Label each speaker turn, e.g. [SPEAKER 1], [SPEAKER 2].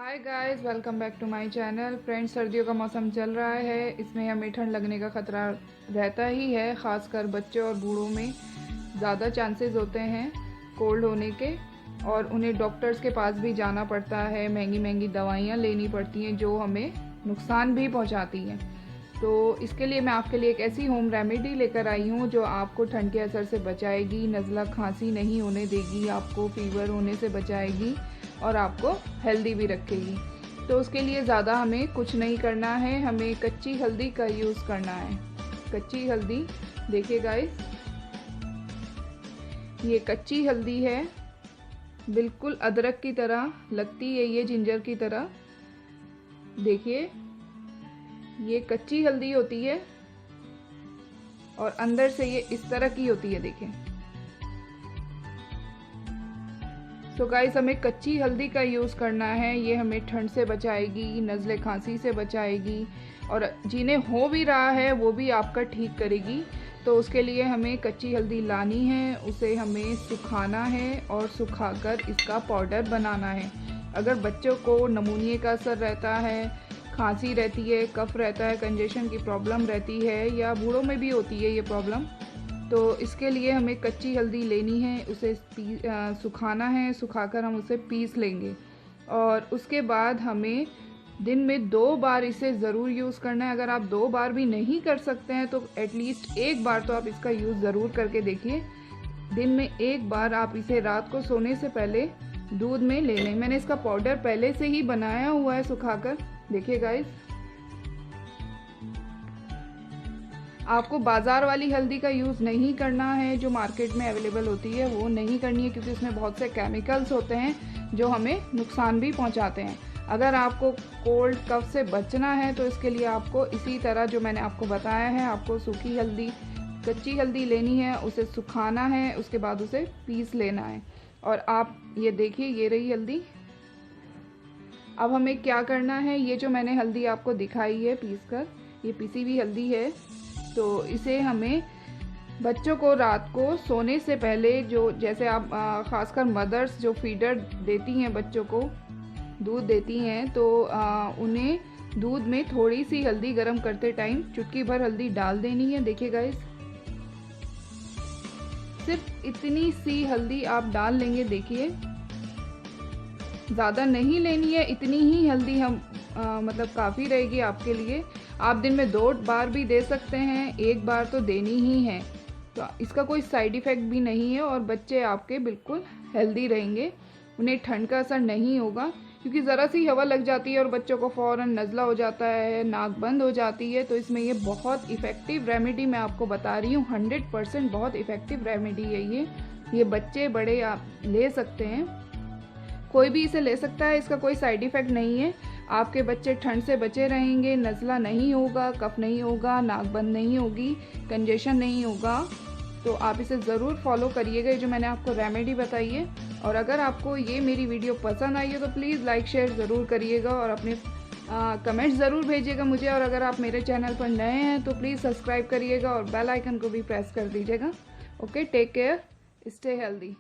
[SPEAKER 1] Hi guys, welcome back to my channel. Friends, सर्दियों का मौसम चल रहा है। इसमें हमें ठंड लगने का ख़तरा रहता ही है। ख़ासकर बच्चों और बूढ़ों में ज़्यादा चांसेस होते हैं कोल्ड होने के, और उन्हें डॉक्टर्स के पास भी जाना पड़ता है। महंगी महंगी दवाइयाँ लेनी पड़ती हैं जो हमें नुकसान भी पहुँचाती हैं। तो इसके लिए मैं आपके लिए एक ऐसी होम रेमेडी लेकर आई हूँ जो आपको ठंड के असर से बचाएगी, नज़ला खांसी नहीं होने देगी, आपको फीवर होने से बचाएगी और आपको हेल्दी भी रखेगी। तो उसके लिए ज़्यादा हमें कुछ नहीं करना है, हमें कच्ची हल्दी का यूज़ करना है। कच्ची हल्दी देखिए गाइस, ये कच्ची हल्दी है, बिल्कुल अदरक की तरह लगती है, ये जिंजर की तरह। देखिए, ये कच्ची हल्दी होती है और अंदर से ये इस तरह की होती है। देखिए सो गाइस, हमें कच्ची हल्दी का यूज़ करना है। ये हमें ठंड से बचाएगी, नज़ले खांसी से बचाएगी, और जिन्हें हो भी रहा है वो भी आपका ठीक करेगी। तो उसके लिए हमें कच्ची हल्दी लानी है, उसे हमें सुखाना है और सुखाकर इसका पाउडर बनाना है। अगर बच्चों को नमूनिए का असर रहता है, खांसी रहती है, कफ रहता है, कंजेशन की प्रॉब्लम रहती है, या बूढ़ों में भी होती है ये प्रॉब्लम, तो इसके लिए हमें कच्ची हल्दी लेनी है, उसे सुखाना है। सुखाकर हम उसे पीस लेंगे और उसके बाद हमें दिन में 2 बार इसे ज़रूर यूज़ करना है। अगर आप 2 बार भी नहीं कर सकते हैं तो एटलीस्ट 1 बार तो आप इसका यूज़ ज़रूर करके देखिए। दिन में 1 बार आप इसे रात को सोने से पहले दूध में ले लें। मैंने इसका पाउडर पहले से ही बनाया हुआ है सुखाकर। देखिए गाइस, आपको बाज़ार वाली हल्दी का यूज़ नहीं करना है, जो मार्केट में अवेलेबल होती है वो नहीं करनी है, क्योंकि उसमें बहुत से केमिकल्स होते हैं जो हमें नुकसान भी पहुंचाते हैं। अगर आपको कोल्ड कफ से बचना है तो इसके लिए आपको इसी तरह जो मैंने आपको बताया है, आपको सूखी हल्दी, कच्ची हल्दी लेनी है, उसे सुखाना है, उसके बाद उसे पीस लेना है। और आप ये देखिए, ये रही हल्दी। अब हमें क्या करना है, ये जो मैंने हल्दी आपको दिखाई है पीस कर, ये पिसी हुई हल्दी है। तो इसे हमें बच्चों को रात को सोने से पहले, जो जैसे आप ख़ासकर मदर्स जो फीडर देती हैं बच्चों को, दूध देती हैं, तो उन्हें दूध में थोड़ी सी हल्दी गर्म करते टाइम चुटकी भर हल्दी डाल देनी है। देखिए गाइस, सिर्फ इतनी सी हल्दी आप डाल लेंगे। देखिए, ज़्यादा नहीं लेनी है, इतनी ही हल्दी हम मतलब काफ़ी रहेगी आपके लिए। आप दिन में 2 बार भी दे सकते हैं, 1 बार तो देनी ही है। तो इसका कोई साइड इफ़ेक्ट भी नहीं है और बच्चे आपके बिल्कुल हेल्दी रहेंगे, उन्हें ठंड का असर नहीं होगा। क्योंकि ज़रा सी हवा लग जाती है और बच्चों को फ़ौरन नज़ला हो जाता है, नाक बंद हो जाती है। तो इसमें ये बहुत इफ़ेक्टिव रेमेडी मैं आपको बता रही हूँ, 100% बहुत इफ़ेक्टिव रेमेडी है ये बच्चे बड़े आप ले सकते हैं, कोई भी इसे ले सकता है। इसका कोई साइड इफ़ेक्ट नहीं है। आपके बच्चे ठंड से बचे रहेंगे, नज़ला नहीं होगा, कफ नहीं होगा, नाक बंद नहीं होगी, कंजेशन नहीं होगा। तो आप इसे ज़रूर फॉलो करिएगा, जो मैंने आपको रेमेडी बताई है। और अगर आपको ये मेरी वीडियो पसंद आई है तो प्लीज़ लाइक शेयर ज़रूर करिएगा और अपने कमेंट्स ज़रूर भेजिएगा मुझे। और अगर आप मेरे चैनल पर नए हैं तो प्लीज़ सब्सक्राइब करिएगा और बेल आइकन को भी प्रेस कर दीजिएगा। Okay, take care, stay healthy.